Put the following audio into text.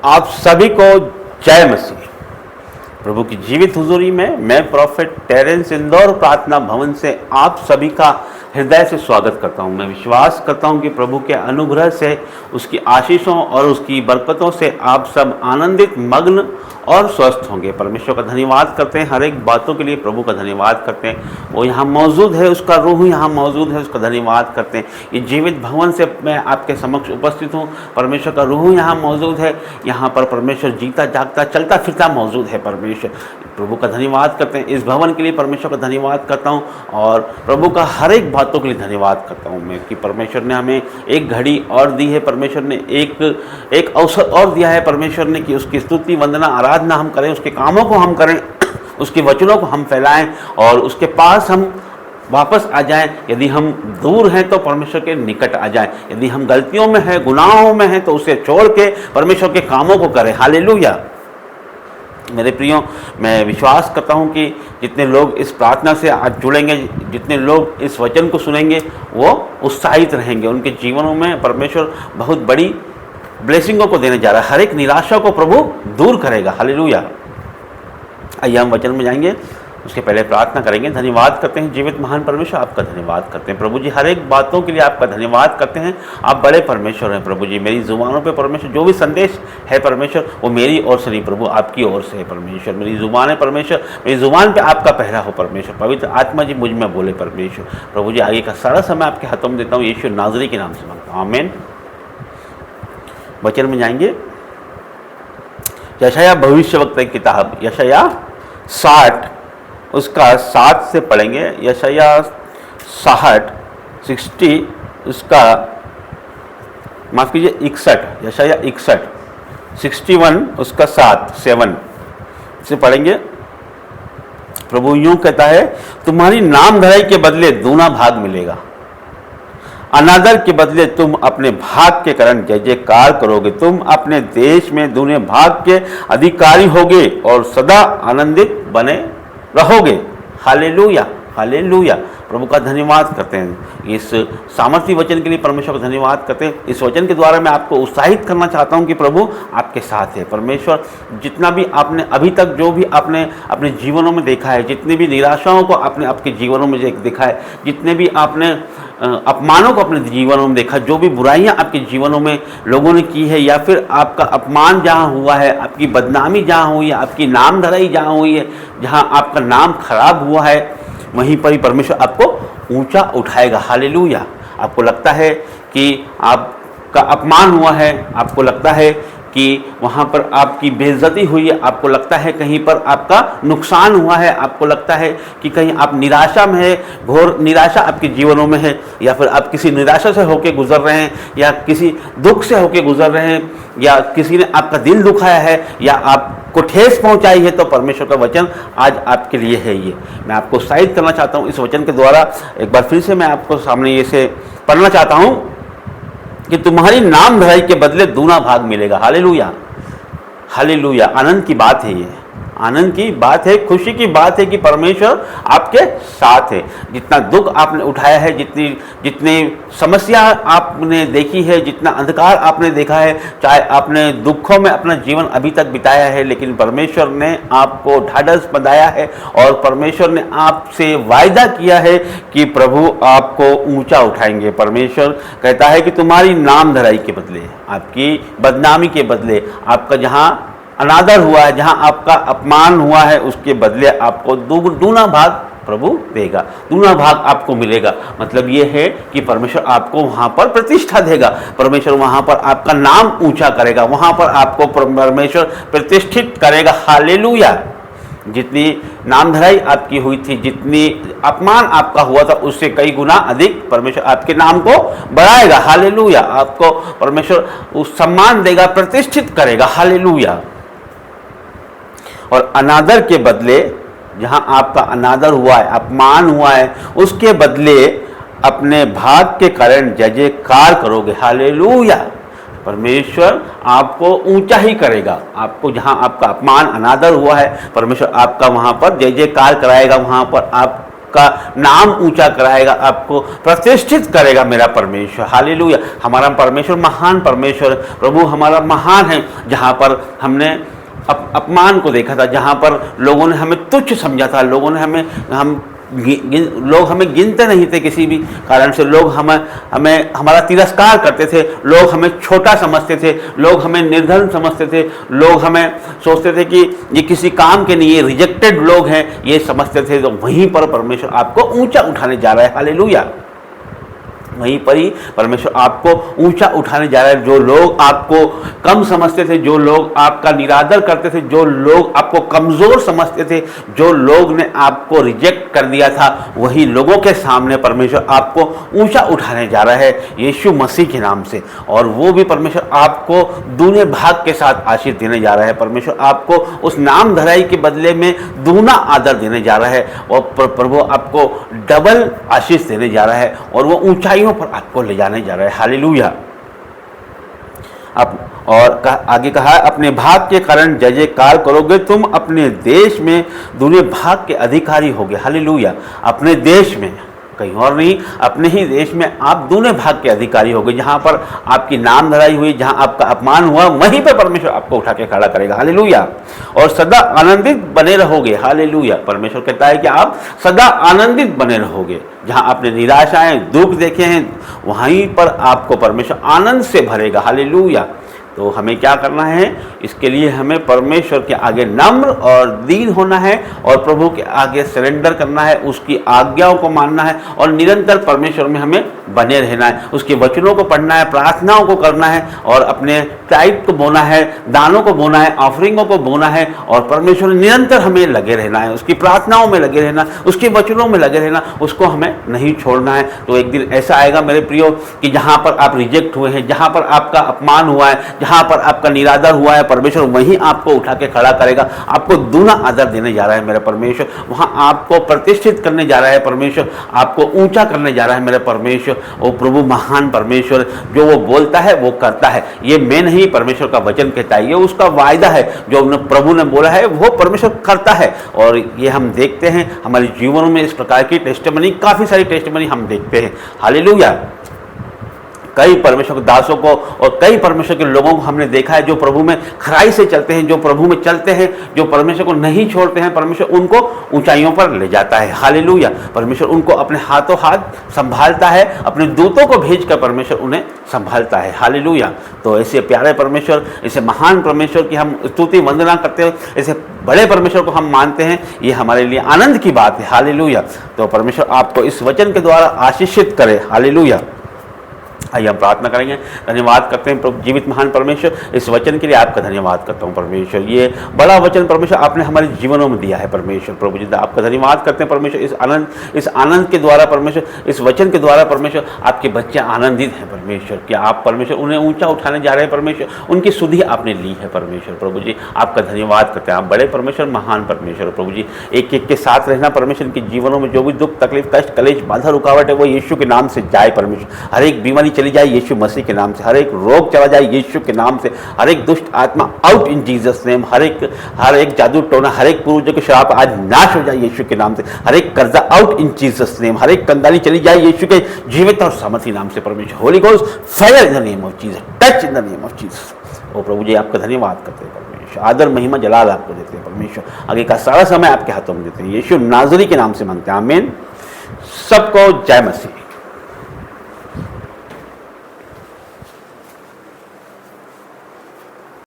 आप सभी को जय मसीह। प्रभु की जीवित हुजूरी में मैं प्रोफेट टेरेंस इंदौर प्रार्थना भवन से आप सभी का हृदय से स्वागत करता हूं। मैं विश्वास करता हूं कि प्रभु के अनुग्रह से, उसकी आशीषों और उसकी बरकतों से आप सब आनंदित, मग्न और स्वस्थ होंगे। परमेश्वर का धन्यवाद करते हैं, हर एक बातों के लिए प्रभु का धन्यवाद करते हैं। वो यहाँ मौजूद है, उसका रूह यहाँ मौजूद है, उसका धन्यवाद करते हैं। ये जीवित भवन से मैं आपके समक्ष उपस्थित हूँ। परमेश्वर का रूह यहाँ मौजूद है, यहाँ पर परमेश्वर जीता जागता चलता फिरता मौजूद है। परमेश्वर प्रभु का धन्यवाद करते हैं। इस भवन के लिए परमेश्वर का धन्यवाद करता हूँ और प्रभु का हर एक बातों के लिए धन्यवाद करता हूँ मैं कि परमेश्वर ने हमें एक घड़ी और दी है, परमेश्वर ने एक अवसर और दिया है परमेश्वर ने कि उसकी स्तुति, वंदना, आराधना हम करें, उसके कामों को हम करें, उसके वचनों को हम फैलाएं और उसके पास हम वापस आ जाएं। यदि हम दूर हैं तो परमेश्वर के निकट आ जाएं। यदि हम गलतियों में हैं, गुनाहों में हैं तो उसे छोड़ के परमेश्वर के कामों को करें। हालेलुया। मेरे प्रियो, मैं विश्वास करता हूं कि जितने लोग इस प्रार्थना से आज जुड़ेंगे, जितने लोग इस वचन को सुनेंगे, वो उत्साहित रहेंगे। उनके जीवनों में परमेश्वर बहुत बड़ी ब्लेसिंगों को देने जा रहा है। हर एक निराशा को प्रभु दूर करेगा। हालेलुया। आइए हम वचन में जाएंगे, उसके पहले प्रार्थना करेंगे। धन्यवाद करते हैं जीवित महान परमेश्वर, आपका धन्यवाद करते हैं प्रभु जी, हर एक बातों के लिए आपका धन्यवाद करते हैं। आप बड़े परमेश्वर हैं प्रभु जी। मेरी जुबानों पे परमेश्वर जो भी संदेश है परमेश्वर, वो मेरी ओर से नहीं प्रभु, आपकी ओर से है परमेश्वर। मेरी जुबान है परमेश्वर, मेरी जुबान पे आपका पहरा हो परमेश्वर। पवित्र आत्मा जी मुझ में बोले परमेश्वर। प्रभु जी आगे का सारा समय आपके हाथों में देता हूँ, यीशु नाज़री के नाम से मांगता हूँ, आमीन। वचन में जाएंगे, यशायाह भविष्यवक्ता की किताब यशायाह 60 उसका 7 से पढ़ेंगे। यशायाह 60 उसका माफ़ कीजिए 61, यशायाह 61 उसका 7 से पढ़ेंगे। प्रभु यूं कहता है, तुम्हारी नाम धराई के बदले दूना भाग मिलेगा, अनादर के बदले तुम अपने भाग के कारण जय जयकार करोगे। तुम अपने देश में दूने भाग के अधिकारी होगे और सदा आनंदित बने रहोगे। Hallelujah, hallelujah. प्रभु का धन्यवाद करते हैं। इस सामर्थ्य वचन के लिए परमेश्वर का धन्यवाद करते हैं। इस वचन के द्वारा मैं आपको उत्साहित करना चाहता हूं कि प्रभु आपके साथ है। परमेश्वर जितना भी आपने अभी तक जो भी आपने अपने जीवनों में देखा है, जितनी भी निराशाओं को आपने आपके जीवनों में देखा है, जितने भी आपने अपमानों को अपने जीवनों में देखा, जो भी बुराइयां आपके जीवनों में लोगों ने की है, या फिर आपका अपमान जहां हुआ है, आपकी बदनामी जहां हुई है, आपकी नाम धराई जहां हुई है, जहां आपका नाम खराब हुआ है, वहीं पर ही परमेश्वर आपको ऊंचा उठाएगा। हालेलुया। आपको लगता है कि आपका अपमान हुआ है, आपको लगता है कि वहाँ पर आपकी बेइज्जती हुई है, आपको लगता है कहीं पर आपका नुकसान हुआ है, आपको लगता है कि कहीं आप निराशा में है, घोर निराशा आपके जीवनों में है, या फिर आप किसी निराशा से होकर गुजर रहे हैं, या किसी दुख से होकर गुजर रहे हैं, या किसी ने आपका दिल दुखाया है, या आपको ठेस पहुंचाई है, तो परमेश्वर का वचन आज आपके लिए है। ये मैं आपको उत्साहित करना चाहता हूँ। इस वचन के द्वारा एक बार फिर से मैं आपको सामने ये से पढ़ना चाहता हूँ कि तुम्हारी नाम धराई के बदले दूना भाग मिलेगा। Hallelujah, hallelujah. आनंद की बात है, ये आनंद की बात है, खुशी की बात है कि परमेश्वर आपके साथ है। जितना दुख आपने उठाया है, जितनी समस्या आपने देखी है, जितना अंधकार आपने देखा है, चाहे आपने दुखों में अपना जीवन अभी तक बिताया है, लेकिन परमेश्वर ने आपको ढाढ़स बंधाया है और परमेश्वर ने आपसे वायदा किया है कि प्रभु आपको ऊंचा उठाएंगे। परमेश्वर कहता है कि तुम्हारी नाम धराई के बदले, आपकी बदनामी के बदले, आपका जहाँ अनादर हुआ है, जहां आपका अपमान हुआ है, उसके बदले आपको दूना भाग प्रभु देगा, दूना भाग आपको मिलेगा। मतलब ये है कि परमेश्वर आपको वहां पर प्रतिष्ठा देगा, परमेश्वर वहां पर आपका नाम ऊंचा करेगा, वहां पर आपको परमेश्वर प्रतिष्ठित करेगा। हालेलुया। जितनी नाम धराई आपकी हुई थी, जितनी अपमान आपका हुआ था, उससे कई गुना अधिक परमेश्वर आपके नाम को बढ़ाएगा। हालेलुया। आपको परमेश्वर उस सम्मान देगा, प्रतिष्ठित करेगा। हालेलुया। और अनादर के बदले, जहां आपका अनादर हुआ है, अपमान हुआ है, उसके बदले अपने भाग के कारण जय जयकार करोगे। हालेलुया। परमेश्वर आपको ऊंचा ही करेगा। आपको जहां आपका अपमान अनादर हुआ है, परमेश्वर आपका वहां पर जय जयकार कराएगा, वहां पर आप का नाम ऊंचा कराएगा, आपको प्रतिष्ठित करेगा मेरा परमेश्वर। हालेलुया। हमारा परमेश्वर महान परमेश्वर, प्रभु हमारा महान है। जहाँ पर हमने अपमान को देखा था, जहाँ पर लोगों ने हमें तुच्छ समझा था, लोगों ने लोग हमें गिनते नहीं थे, किसी भी कारण से लोग हमें हमारा तिरस्कार करते थे, लोग हमें छोटा समझते थे, लोग हमें निर्धन समझते थे, लोग हमें सोचते थे कि ये किसी काम के नहीं, ये रिजेक्टेड लोग हैं, ये समझते थे। तो वहीं पर परमेश्वर आपको ऊंचा उठाने जा रहा है। हालेलुया। वहीं पर ही परमेश्वर आपको ऊंचा उठाने जा रहा है। जो लोग आपको कम समझते थे, जो लोग आपका निरादर करते थे, जो लोग आपको कमज़ोर समझते थे, जो लोग ने आपको रिजेक्ट कर दिया था, वही लोगों के सामने परमेश्वर आपको ऊंचा उठाने जा रहा है यीशु मसीह के नाम से। और वो भी परमेश्वर आपको दूने भाग के साथ आशीष देने जा रहा है। परमेश्वर आपको उस नाम धराई के बदले में दूना आदर देने जा रहा है, और प्रभु आपको डबल आशीष देने जा रहा है, और वो ऊंचाइयों पर आपको ले जाने जा रहा है। हालेलुया। और आगे कहा, अपने भाग के कारण जय जयकार करोगे, तुम अपने देश में दूने भाग के अधिकारी होगे। हालेलुया। अपने देश में, कहीं और नहीं, अपने ही देश में आप दूने भाग के अधिकारी होगे। जहाँ पर आपकी नाम धराई हुई, जहाँ आपका अपमान हुआ, वहीं पर परमेश्वर आपको उठा के खड़ा करेगा। हालेलुया। और सदा आनंदित बने रहोगे। हालेलुया। परमेश्वर कहता है कि आप सदा आनंदित बने रहोगे। जहाँ आपने निराशाएं, दुख देखे हैं, वहीं पर आपको परमेश्वर आनंद से भरेगा। हालेलुया। तो हमें क्या करना है? इसके लिए हमें परमेश्वर के आगे नम्र और दीन होना है, और प्रभु के आगे सरेंडर करना है, उसकी आज्ञाओं को मानना है, और निरंतर परमेश्वर में हमें बने रहना है। उसके वचनों को पढ़ना है, प्रार्थनाओं को करना है, और अपने टाइप को बोना है, दानों को बोना है, ऑफरिंगों को बोना है, और परमेश्वर निरंतर हमें लगे रहना है, उसकी प्रार्थनाओं में लगे रहना, उसके वचनों में लगे रहना, उसको हमें नहीं छोड़ना है। तो एक दिन ऐसा आएगा मेरे प्रियो कि जहाँ पर आप रिजेक्ट हुए हैं, जहाँ पर आपका अपमान हुआ है, जहाँ पर आपका निरादर हुआ है, परमेश्वर वहीं आपको उठा के खड़ा करेगा। आपको दूना आदर देने जा रहा है मेरा परमेश्वर, वहाँ आपको प्रतिष्ठित करने जा रहा है परमेश्वर, आपको ऊंचा करने जा रहा है मेरा परमेश्वर। वो प्रभु महान परमेश्वर, जो वो बोलता है वो करता है। ये मैं नहीं, परमेश्वर का वचन कहता है, ये उसका वायदा है। जो प्रभु ने बोला है वो परमेश्वर करता है। और ये हम देखते हैं हमारे जीवनों में, इस प्रकार की टेस्टिमनी, काफ़ी सारी टेस्टिमनी हम देखते हैं। हालेलुया। कई परमेश्वर के दासों को और कई परमेश्वर के लोगों को हमने देखा है, जो प्रभु में खराई से चलते हैं, जो प्रभु में चलते हैं, जो परमेश्वर को नहीं छोड़ते हैं, परमेश्वर उनको ऊंचाइयों पर ले जाता है। हालेलुया। परमेश्वर उनको अपने हाथों हाथ संभालता है, अपने दूतों को भेजकर परमेश्वर उन्हें संभालता है। हालेलुया। तो ऐसे प्यारे परमेश्वर, ऐसे महान परमेश्वर की हम स्तुति वंदना करते हैं, ऐसे बड़े परमेश्वर को हम मानते हैं, ये हमारे लिए आनंद की बात है। हालेलुया। तो परमेश्वर आपको इस वचन के द्वारा आशीषित करे। हालेलुया। आइए हम प्रार्थना करेंगे। धन्यवाद करते हैं प्रभु जीवित महान परमेश्वर, इस वचन के लिए आपका धन्यवाद करता हूँ परमेश्वर। ये बड़ा वचन परमेश्वर आपने हमारे जीवनों में दिया है परमेश्वर। प्रभु जी आपका धन्यवाद करते हैं परमेश्वर, इस आनंद के द्वारा परमेश्वर, इस वचन के द्वारा परमेश्वर आपके बच्चे आनंदित हैं परमेश्वर। कि आप परमेश्वर उन्हें ऊंचा उठाने जा रहे हैं परमेश्वर, उनकी सुधि आपने ली है परमेश्वर। प्रभु जी आपका धन्यवाद करते हैं, आप बड़े परमेश्वर, महान परमेश्वर। प्रभु जी एक एक के साथ रहना परमेश्वर, इनके जीवनों में जो भी दुख तकलीफ कष्ट कलेश बाधा रुकावट है वो यीशु के नाम से जाए परमेश्वर। हर एक बीमारी चली जाए यीशु मसीह के नाम से, हर एक रोग चला जाए यीशु के नाम से, हर एक दुष्ट आत्मा आउट इन जीसस नेम, हर एक जादू टोना, हर एक पूर्वजों के श्राप आज नाश हो जाए यीशु के नाम से, हर एक कर्जा आउट इन जीसस नेम, हर एक कंगाली चली जाए यीशु के जीवित और सामर्थी नाम से परमेश्वर। Holy ghost fire in the name of Jesus, touch in the name of Jesus. ओ प्रभु जी आपका धन्यवाद करते हैं परमेश्वर, आदर महिमा जलाल आपको देते हैं परमेश्वर। आगे का सारा समय आपके हाथों में देते हैं, यीशु नाज़री के नाम से मांगते हैं, आमीन। सबको जय मसीह।